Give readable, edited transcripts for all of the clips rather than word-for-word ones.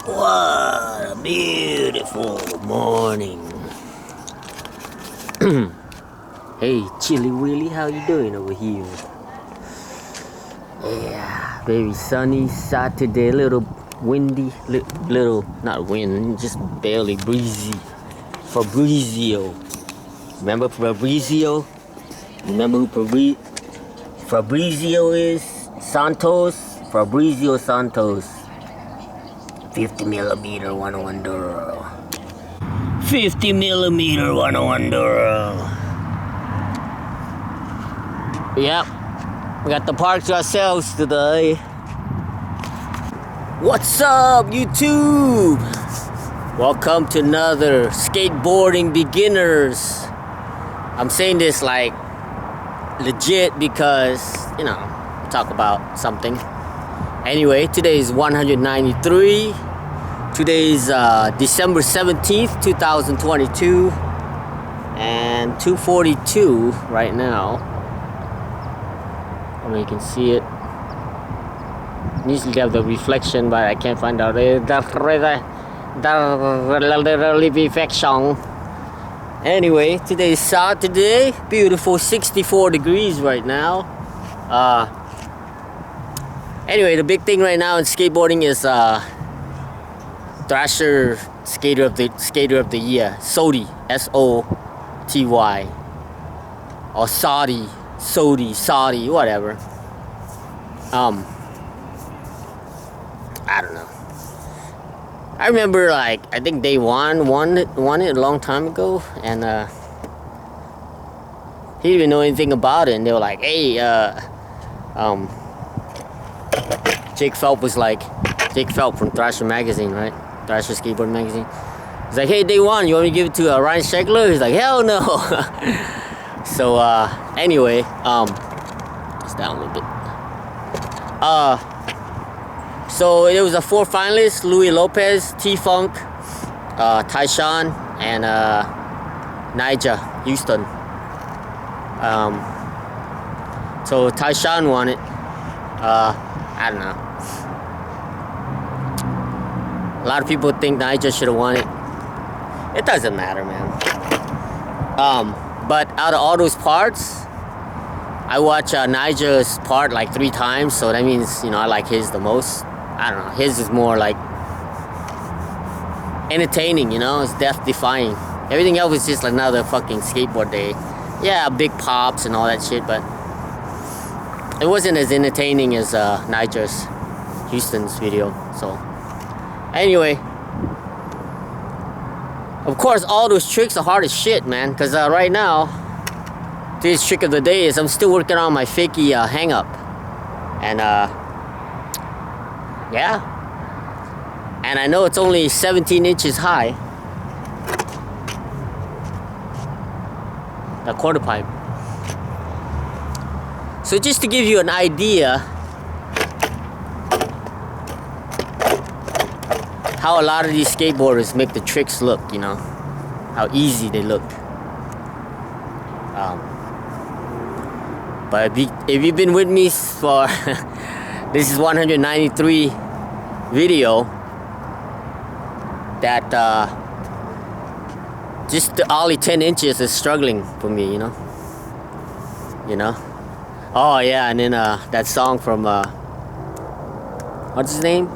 What a beautiful morning. Hey, Chilly Willy, how you doing over here? Yeah, very sunny Saturday, little windy, little, not wind, just barely breezy. Fabrizio. Remember Fabrizio? Remember who Fabrizio is? Santos? Fabrizio Santos. 50mm 101 Duro. 50mm 101 Duro. Yep. We got the park to ourselves today. What's up, YouTube? Welcome to another skateboarding beginners. I'm saying this like legit because, you know, talk about something. Anyway, today is 193. Today is December 17th, 2022. And 2:42 right now. I mean, you can see it. Usually have the reflection, but I can't find out the reflection. Anyway, today is Saturday. Beautiful 64 degrees right now. Anyway, the big thing right now in skateboarding is Thrasher Skater of the Year, SOTY, SOTY, or SOTY, whatever. I don't know. I remember, like, I think they won it a long time ago, and he didn't even know anything about it, and they were like, hey, Jake Phelps from Thrasher Magazine, right? Thrasher Skateboarding Magazine. He's like, hey, they won. You want me to give it to Ryan Schegler? He's like, hell no. So, anyway, just down a little bit. So it was a 4 finalists: Louis Lopez, T-Funk, Tyshawn, and Nija Houston. So Tyshawn won it. I don't know. A lot of people think Nija should have won it. It doesn't matter, man. But out of all those parts, I watch Nija's part like 3 times, so that means, you know, I like his the most. I don't know. His is more like entertaining, you know. It's death-defying. Everything else is just another fucking skateboard day. Yeah, big pops and all that shit, but it wasn't as entertaining as Nija's Houston's video. So anyway, of course, all those tricks are hard as shit, man. Because right now, today's trick of the day is I'm still working on my fakie hang up, and yeah, and I know it's only 17 inches high. The quarter pipe. So just to give you an idea how a lot of these skateboarders make the tricks look, you know, how easy they look. But if you've been with me for this is 193 video, that just the ollie 10 inches is struggling for me, you know. Oh yeah, and then that song from what's his name?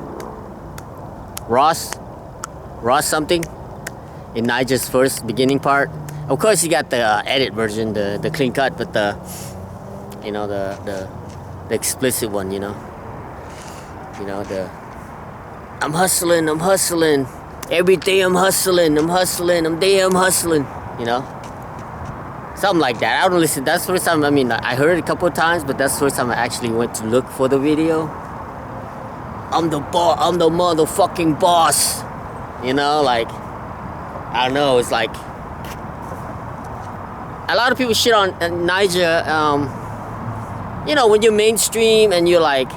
Ross something, in Nija's first beginning part. Of course, you got the edit version, the clean cut, but the, you know, the explicit one, you know, the I'm hustling, every day I'm hustling, I'm damn hustling, you know, something like that. I don't listen. That's the first time. I mean, I heard it a couple of times, but that's the first time I actually went to look for the video. I'm the motherfucking boss. You know, like, I don't know, it's like a lot of people shit on Nija. You know, when you're mainstream and you're like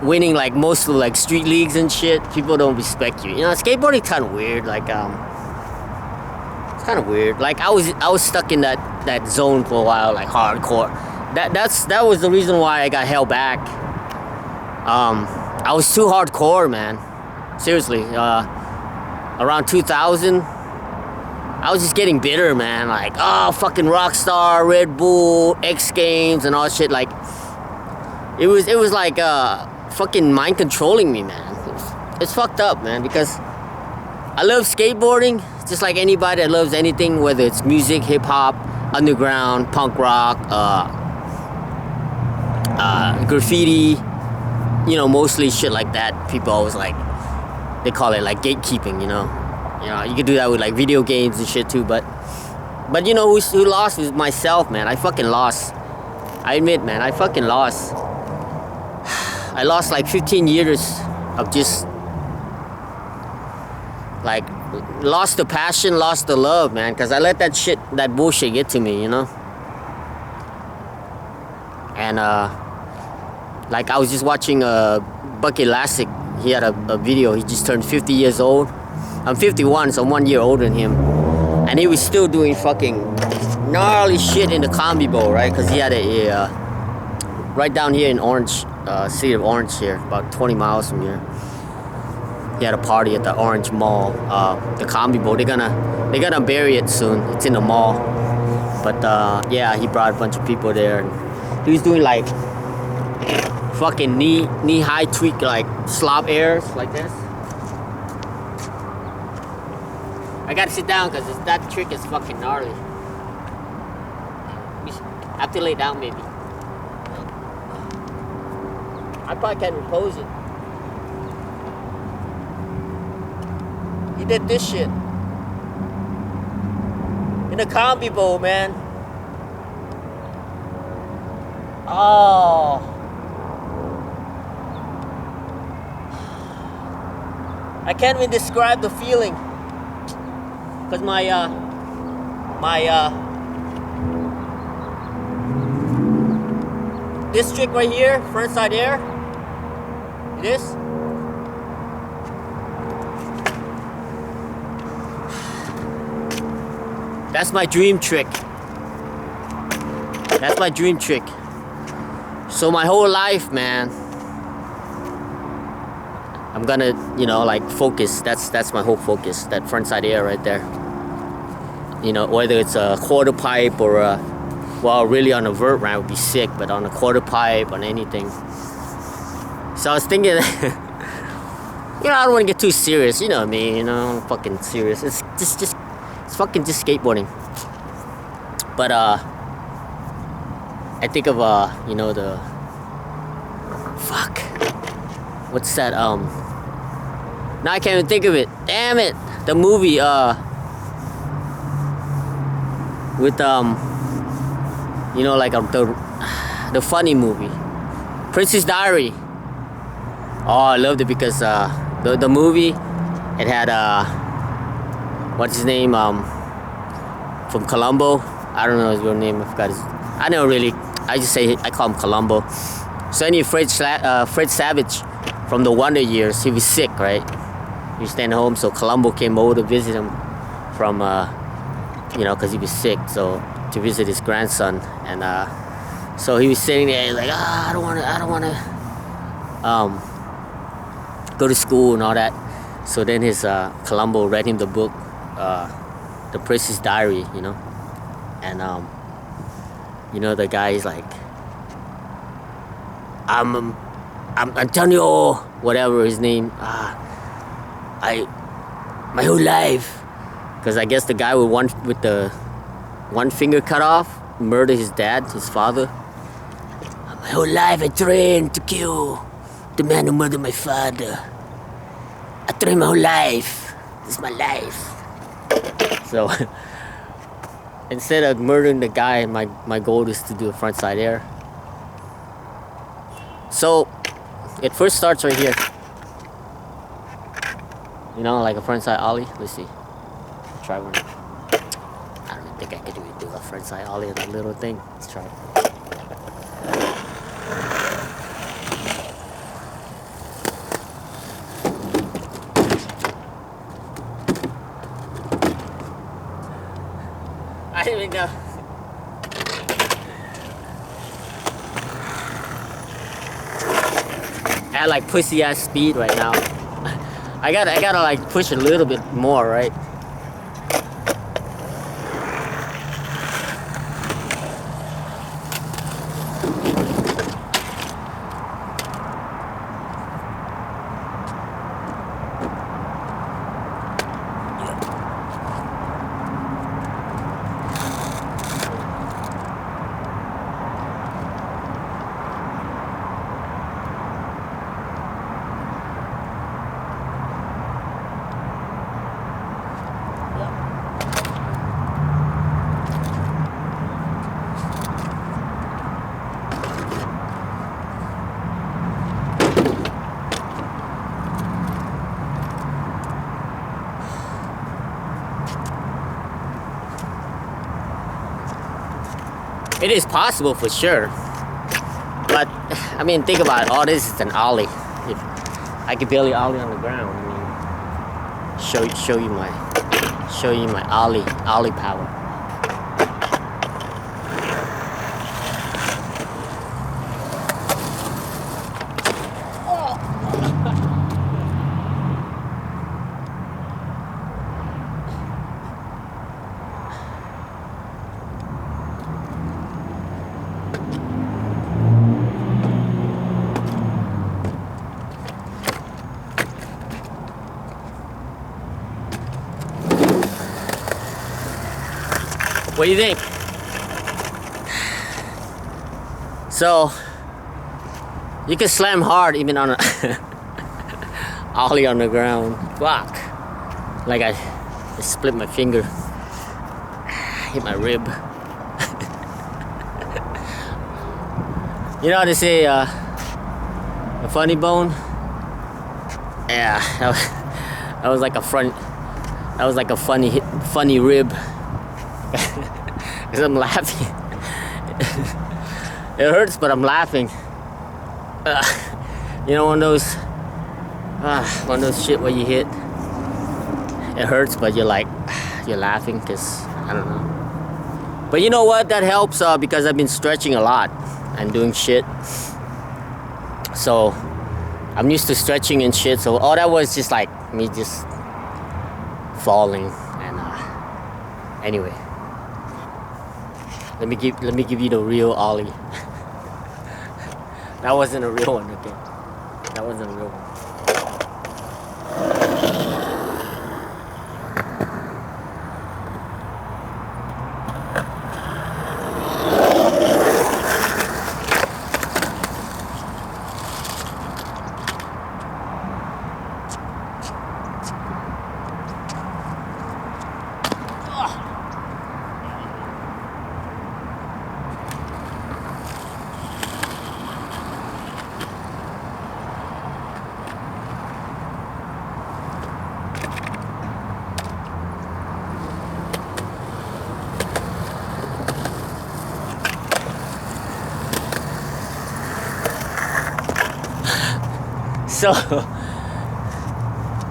winning like most of like street leagues and shit, people don't respect you. You know, skateboarding kind of weird. Like, it's kind of weird. Like, I was stuck in that zone for a while, like hardcore. That was the reason why I got held back. I was too hardcore, man. Seriously, around 2000, I was just getting bitter, man. Like, oh, fucking Rockstar, Red Bull, X Games, and all that shit. Like, it was like fucking mind controlling me, man. It's fucked up, man, because I love skateboarding just like anybody that loves anything, whether it's music, hip hop, underground, punk rock, graffiti, you know, mostly shit like that. People always like, they call it like gatekeeping, you know. You know, you could do that with like video games and shit too, but you know who lost was myself, man. I fucking lost. I admit, man, I fucking lost. I lost like 15 years of just like lost the passion, lost the love, man, because I let that bullshit get to me, you know. And like I was just watching Bucky Lasik. He had a video. He just turned 50 years old. I'm 51, so I'm 1 year older than him. And he was still doing fucking gnarly shit in the Combi Bowl, right? Because he had a right down here in Orange, city of Orange here, about 20 miles from here. He had a party at the Orange Mall, the Combi Bowl. They're gonna bury it soon. It's in the mall. But yeah, he brought a bunch of people there. And he was doing like fucking knee high tweak, like slop airs like this. I gotta sit down because that trick is fucking gnarly. I have to lay down maybe. I probably can't repose it. He did this shit in a Combi Bowl, man. Oh, I can't even describe the feeling. Cause my this trick right here, front side air, this. That's my dream trick. That's my dream trick. So my whole life, man, I'm gonna, you know, like focus. That's my whole focus. That front side air right there. You know, whether it's a quarter pipe or well, really on a vert ramp would be sick, but on a quarter pipe, on anything. So I was thinking, you know, I don't want to get too serious. You know what I mean? You know, I'm fucking serious. It's just it's fucking just skateboarding. But I think of you know, the fuck. What's that? Now I can't even think of it. Damn it! The movie with you know, like the funny movie, Princess Diary. Oh, I loved it because the movie, it had what's his name, from Colombo. I don't know his real name. I forgot his. I don't really. I just say I call him Colombo. So anyway, Fred Savage from the Wonder Years. He was sick, right? He was staying home, so Colombo came over to visit him from you know, because he was sick. So to visit his grandson, and so he was sitting there like, I don't want to go to school and all that. So then his Colombo read him the book, The Princess Diary, you know, and you know, the guy is like, I'm Antonio, whatever his name. My whole life, because I guess the guy with the one finger cut off murdered his dad, his father. My whole life I trained to kill the man who murdered my father. I trained my whole life. This is my life. So instead of murdering the guy, my goal is to do a front side air. So it first starts right here. You know, like a front side ollie. Let's see. Try one. I don't think I could even do a front side ollie on that little thing. Let's try it. I didn't even know. I had like pussy ass speed right now. I gotta like push a little bit more, right? It is possible for sure, but I mean, think about it. All this is an ollie. If I could barely ollie on the ground, I mean, show you my ollie power. What do you think? So you can slam hard even on a ollie on the ground. Fuck! Like I split my finger, hit my rib. You know how they say a funny bone? Yeah, that was like a funny rib. Because I'm laughing. It hurts, but I'm laughing. You know, one of those shit where you hit. It hurts, but you're laughing because I don't know. But you know what? That helps because I've been stretching a lot and doing shit. So I'm used to stretching and shit. So all that was just like me just falling and anyway. Let me give you the real ollie. That wasn't a real one, okay? That wasn't a real one.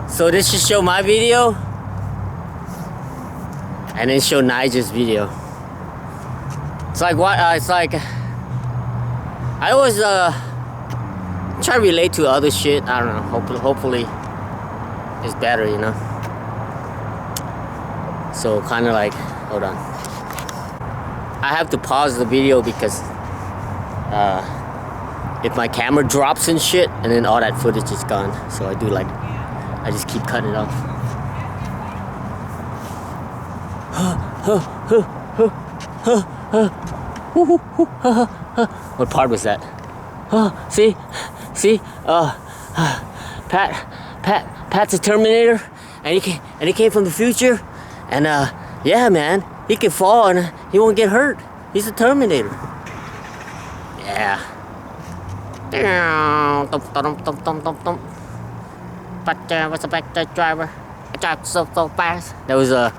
So this should show my video and then show Nigel's video. It's like what? It's like I always try to relate to other shit. I don't know. Hopefully it's better, you know. So kind of like, hold on. I have to pause the video because if my camera drops and shit, and then all that footage is gone. So I just keep cutting it off. What part was that? See, Pat's a Terminator, and he came from the future, and yeah, man, he can fall and he won't get hurt. He's a Terminator. Yeah. But what's a back driver? I drive so fast. That was a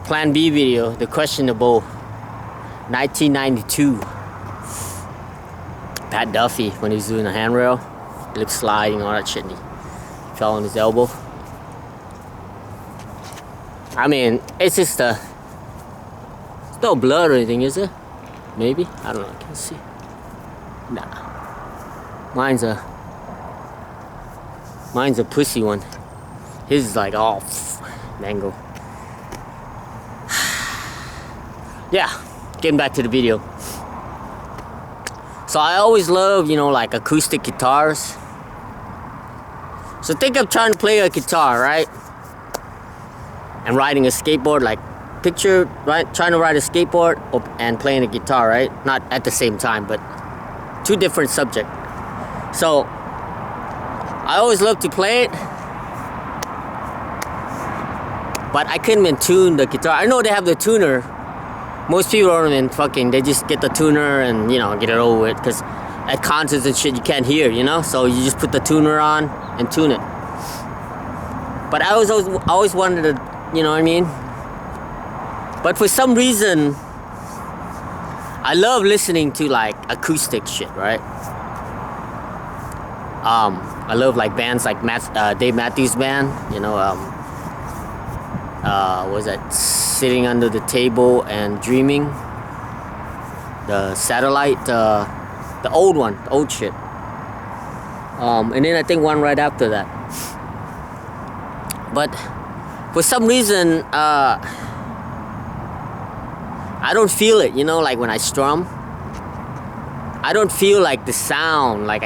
Plan B video, the questionable 1992. Pat Duffy when he was doing the handrail, lip sliding, all that shit, and he fell on his elbow. I mean, it's just there's no blood or anything, is there? Maybe? I don't know, I can't see. Nah. Mine's a pussy one. His is like all mango. Yeah, getting back to the video. So I always love, you know, like acoustic guitars. So think of trying to play a guitar, right? And riding a skateboard, like picture, right? Trying to ride a skateboard and playing a guitar, right? Not at the same time, but two different subjects. So I always love to play it, but I couldn't even tune the guitar. I know they have the tuner. Most people don't even they just get the tuner and, you know, get it over with. Because at concerts and shit, you can't hear, you know? So you just put the tuner on and tune it. But I always wanted to, you know what I mean? But for some reason, I love listening to like acoustic shit, right? I love like bands like Dave Matthews Band, you know, what was that? Sitting Under the Table and Dreaming. The Satellite, the old one, the old shit. And then I think one right after that. But for some reason, I don't feel it, you know, like when I strum. I don't feel like the sound, like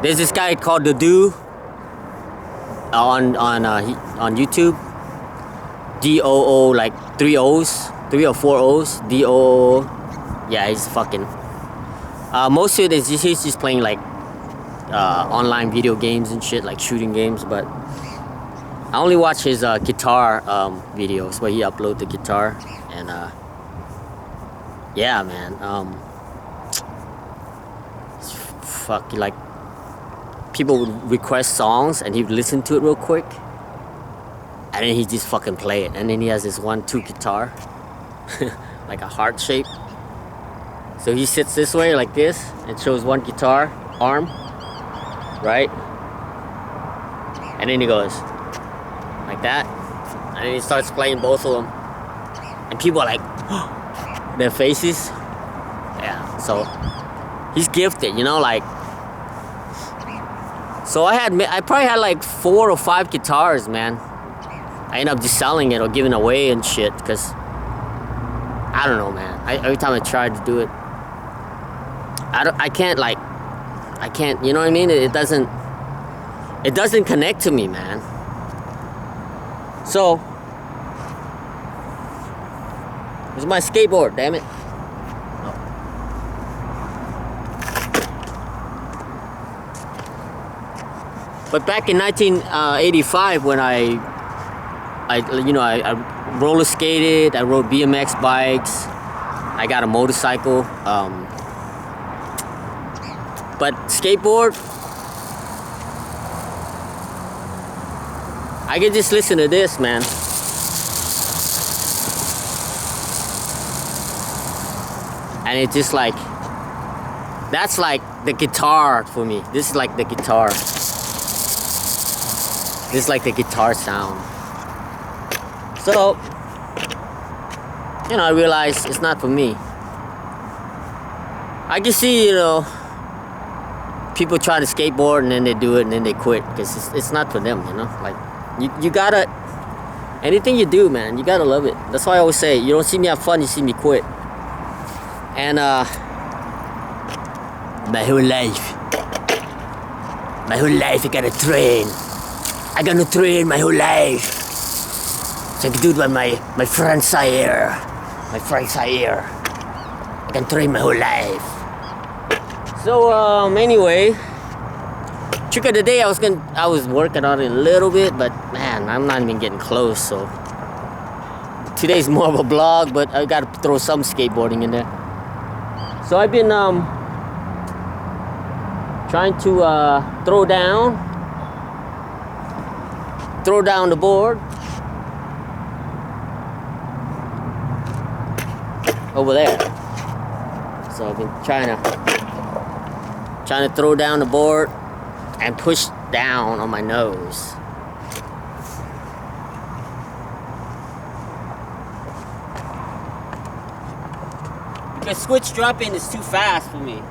there's this guy called The Do on YouTube. DOO, like 3 O's, 3 or 4 O's. DOO. Yeah, he's fucking. Most of it is he's just playing like online video games and shit, like shooting games. But I only watch his guitar videos where he uploads the guitar, and yeah, man. Fuck, like people would request songs and he'd listen to it real quick. And then he just fucking play it. And then he has this 1-2 guitar. Like a heart shape. So he sits this way like this and shows one guitar arm. Right? And then he goes like that. And then he starts playing both of them. And people are like, their faces. Yeah, so he's gifted, you know, like. So I probably had like 4 or 5 guitars, man. I end up just selling it or giving away and shit because I don't know, man. Every time I try to do it, I can't, you know what I mean? It doesn't connect to me, man. So it's my skateboard, damn it. But back in 1985, when I roller skated, I rode BMX bikes, I got a motorcycle, but skateboard, I could just listen to this, man. And it's just like, that's like the guitar for me. This is like the guitar. This is like the guitar sound. So, you know, I realized it's not for me. I can see, you know, people try to skateboard and then they do it and then they quit because it's not for them, you know. Like, you gotta, anything you do, man, you gotta love it. That's why I always say, you don't see me have fun, you see me quit. And my whole life I gotta train. I gotta train my whole life. So I can do it when my friends are here. My friends are here. I can train my whole life. So anyway, trick of the day, I was working on it a little bit, but man, I'm not even getting close. So today's more of a vlog, but I gotta throw some skateboarding in there. So I've been trying to throw down the board over there. So I've been trying to throw down the board and push down on my nose. Because switch dropping is too fast for me.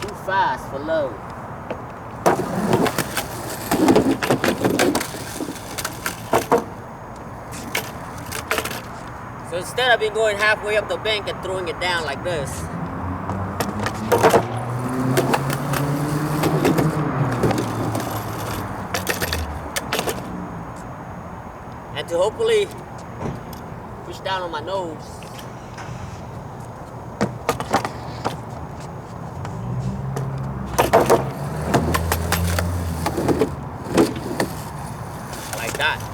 Too fast for low. instead I've been going halfway up the bank and throwing it down like this. And to hopefully push down on my nose. Like that.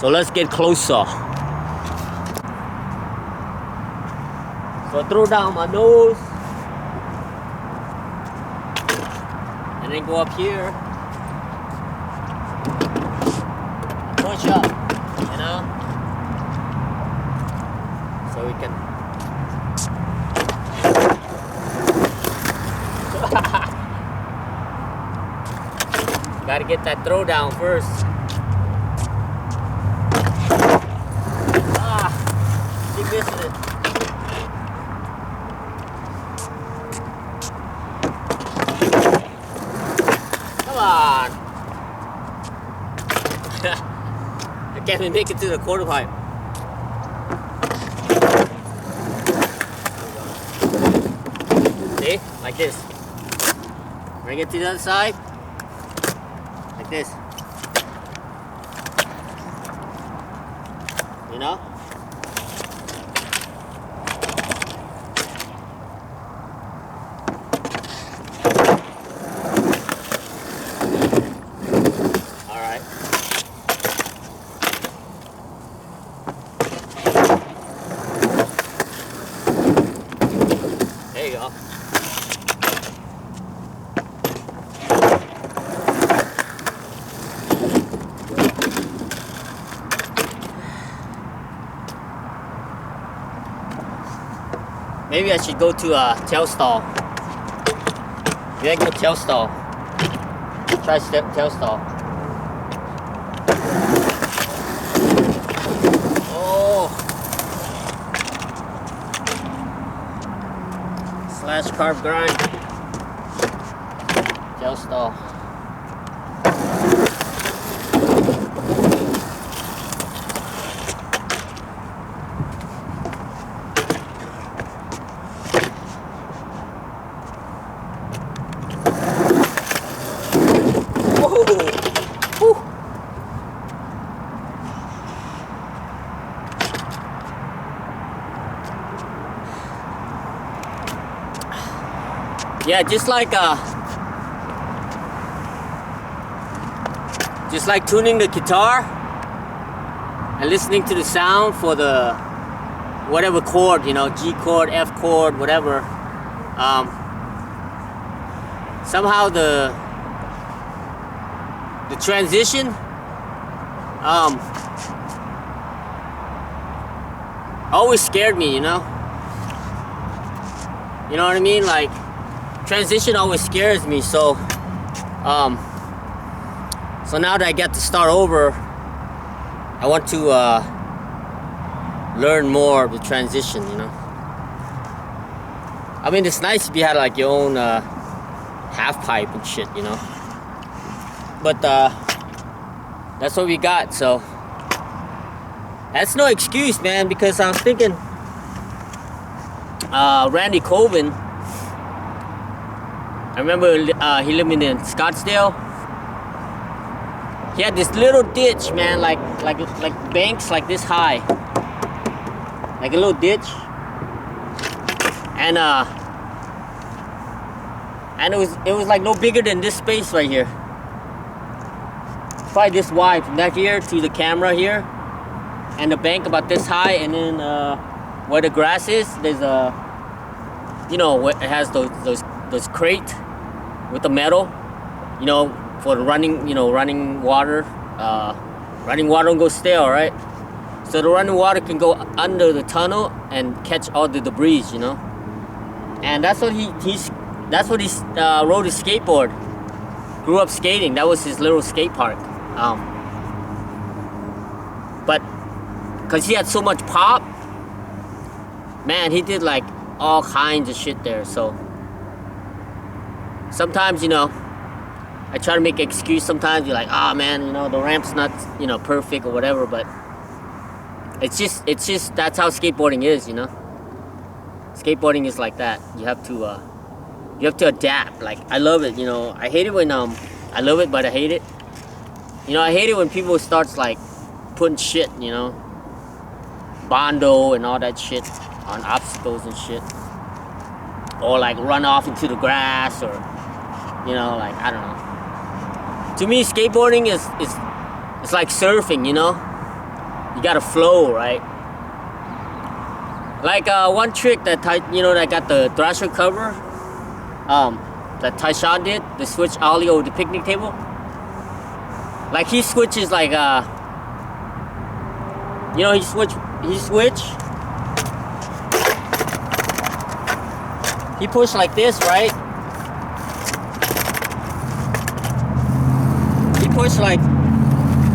So let's get closer. So I throw down my nose. And then go up here. Push up, you know? So we can... Gotta get that throw down first. Keep missing it. Come on. I can't even make it to the quarter pipe. See? Like this. Bring it to the other side. Like this. You know? Alright. There you go. Maybe I should go to a tail stall. Maybe I can go tail stall. Try tail stall. Oh. Slash carb grind. Tail stall. Yeah, just like tuning the guitar and listening to the sound for the whatever chord, you know, G chord, F chord, whatever. Somehow the transition always scared me, you know? You know what I mean? Like, transition always scares me, so so now that I get to start over, I want to learn more of the transition, you know? I mean, it's nice if you had like your own half pipe and shit, you know? But that's what we got, so that's no excuse, man, because I was thinking Randy Colvin, I remember he lived in Scottsdale. He had this little ditch, man, like banks like this high, like a little ditch, and it was like no bigger than this space right here, probably this wide from that here to the camera here, and the bank about this high, and then where the grass is, there's a, you know, it has those crate with the metal, you know, for the running, you know, running water. Running water don't go stale, right? So the running water can go under the tunnel and catch all the debris, you know. And that's what he rode his skateboard. Grew up skating. That was his little skate park. But because he had so much pop, man, he did like all kinds of shit there. So sometimes, you know, I try to make an excuse sometimes. You're like, ah, man, you know, the ramp's not, you know, perfect or whatever, but it's just that's how skateboarding is, you know. Skateboarding is like that. You have to adapt. Like, I love it, you know. I hate it when I love it, but I hate it. You know, I hate it when people starts like putting shit, you know, bondo and all that shit on obstacles and shit, or like run off into the grass, or, you know, like, I don't know. To me, skateboarding is it's like surfing, you know. You gotta flow, right? Like one trick that that got the Thrasher cover, that Tyshawn did, the switch ollie over the picnic table. Like, he switches like you know, he switch. He pushed like this, right? He pushed like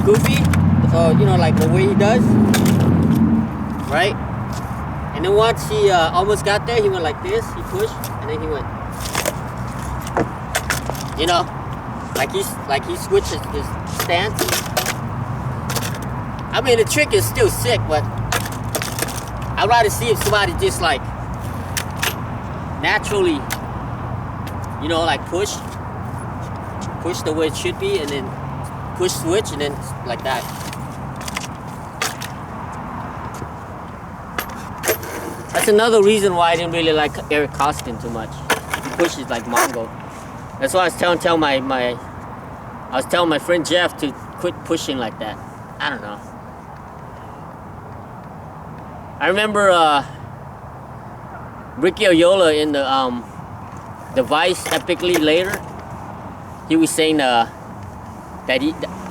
goofy, so, you know, like the way he does, right? And then once he almost got there, he went like this. He pushed, and then he went, you know, like he switches his stance. I mean, the trick is still sick, but I'd rather see if somebody just like naturally, you know, like push the way it should be, and then push switch, and then like that. That's another reason why I didn't really like Eric Costin too much. He pushes like Mongo. That's why I was telling my friend Jeff to quit pushing like that. I don't know. I remember Ricky Oyola in the Vice Epically Later. He was saying that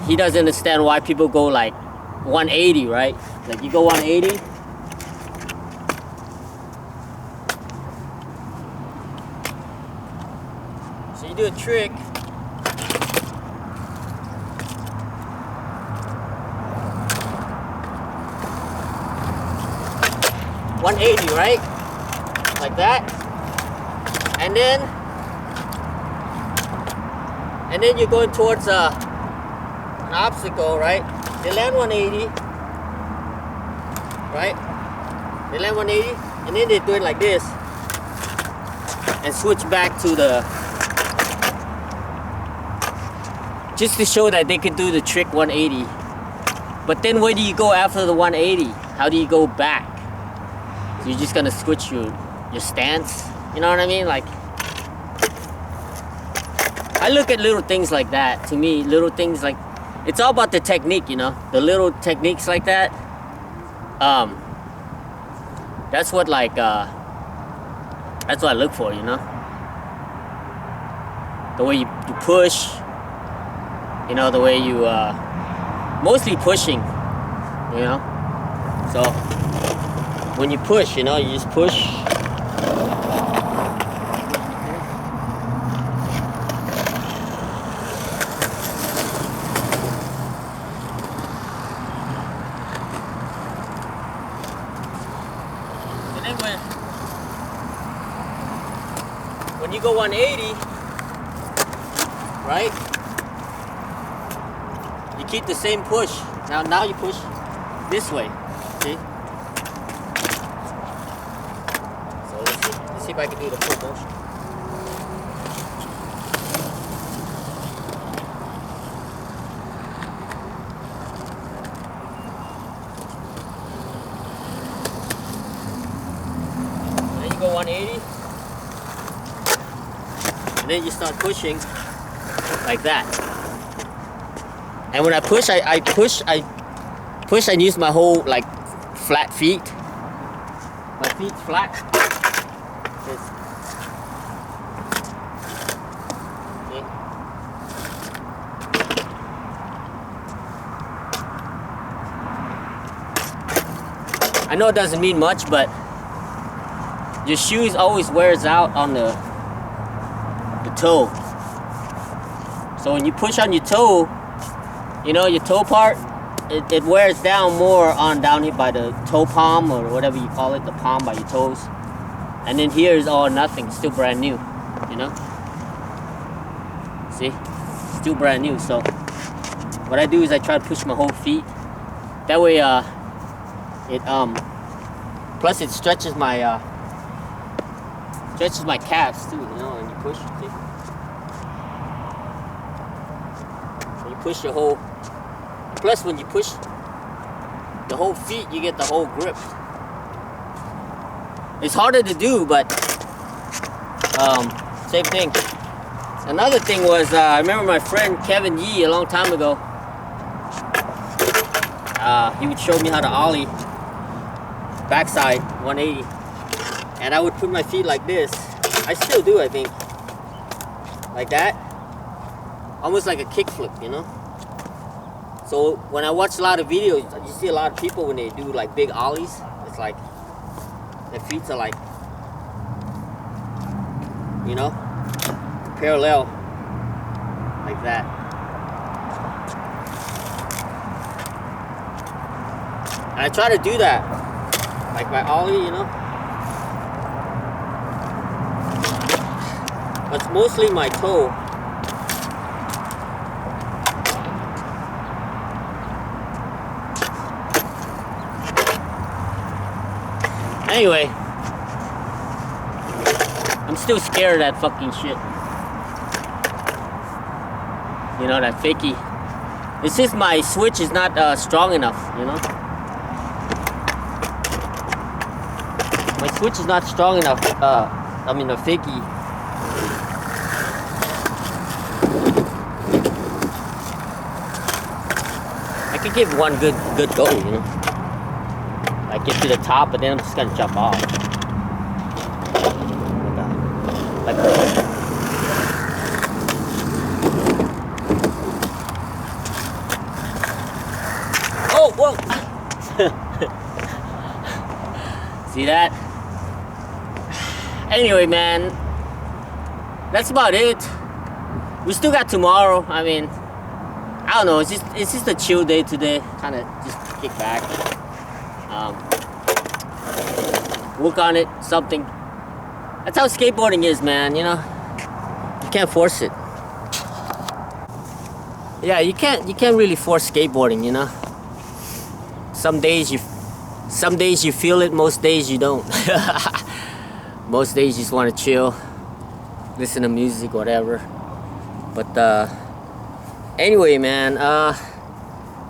he doesn't understand why people go like 180, right? Like, you go 180. So you do a trick. $180, right? Like that. And then you're going towards an obstacle, right? They land 180, right? They land 180, and then they do it like this, and switch back to just to show that they can do the trick 180. But then where do you go after the 180? How do you go back? So you're just gonna switch your stance, you know what I mean? Like, I look at little things like that. To me, little things like, it's all about the technique, you know? The little techniques like that. That's what that's what I look for, you know? The way you push, you know, the way you, mostly pushing, you know? So, when you push, you know, you just push. And then when you go 180, right? You keep the same push. Now you push this way. See? Let's see if I can do the full motion. And then you go 180, and then you start pushing like that. And when I push, I push and use my whole, like, flat feet. My feet flat. This. Okay. I know it doesn't mean much, but your shoes always wears out on the toe. So when you push on your toe, you know, your toe part, it wears down more on down here by the toe palm, or whatever you call it, the palm by your toes. And then here is all nothing, still brand new, you know? See? still brand new. So what I do is I try to push my whole feet. That way, plus it stretches my calves too. You know, and you push. See? So you push your whole. Plus, when you push the whole feet, you get the whole grip. It's harder to do, but same thing. Another thing was, I remember my friend Kevin Yee a long time ago. He would show me how to ollie backside 180, and I would put my feet like this. I still do, I think, like that, almost like a kickflip, you know. So when I watch a lot of videos, you see a lot of people when they do like big ollies, it's like their feet are like, you know, parallel like that. And I try to do that, like my ollie, you know. But it's mostly my toe. Anyway, I'm still scared of that fucking shit. You know, that fakie. It's just my switch is not strong enough, you know. My switch is not strong enough. I mean, the fakie. I could give one good go, you know. I get to the top, but then I'm just gonna jump off. Like that. Oh, whoa! See that? Anyway, man, that's about it. We still got tomorrow. I mean, I don't know. It's just a chill day today. Kind of just kick back. Work on it, something. That's how skateboarding is, man, you know. You can't force it. Yeah, you can't really force skateboarding, you know. Some days you feel it, most days you don't. Most days you just want to chill, listen to music, whatever. But anyway, man,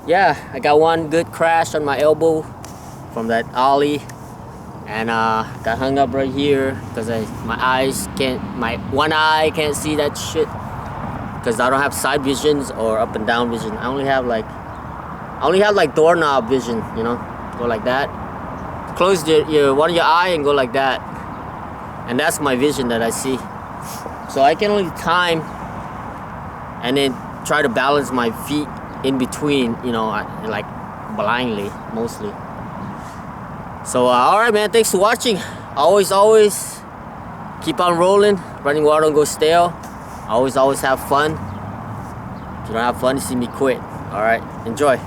yeah, I got one good crash on my elbow from that ollie, and got hung up right here because my one eye can't see that shit because I don't have side visions or up and down vision. I only have like doorknob vision, you know, go like that. Close one of your eye and go like that, and that's my vision that I see. So I can only time and then try to balance my feet in between, you know, like blindly mostly. So alright, man, thanks for watching. Always keep on rolling. Running water don't go stale. Always have fun. If you don't have fun, you see me quit. Alright, enjoy.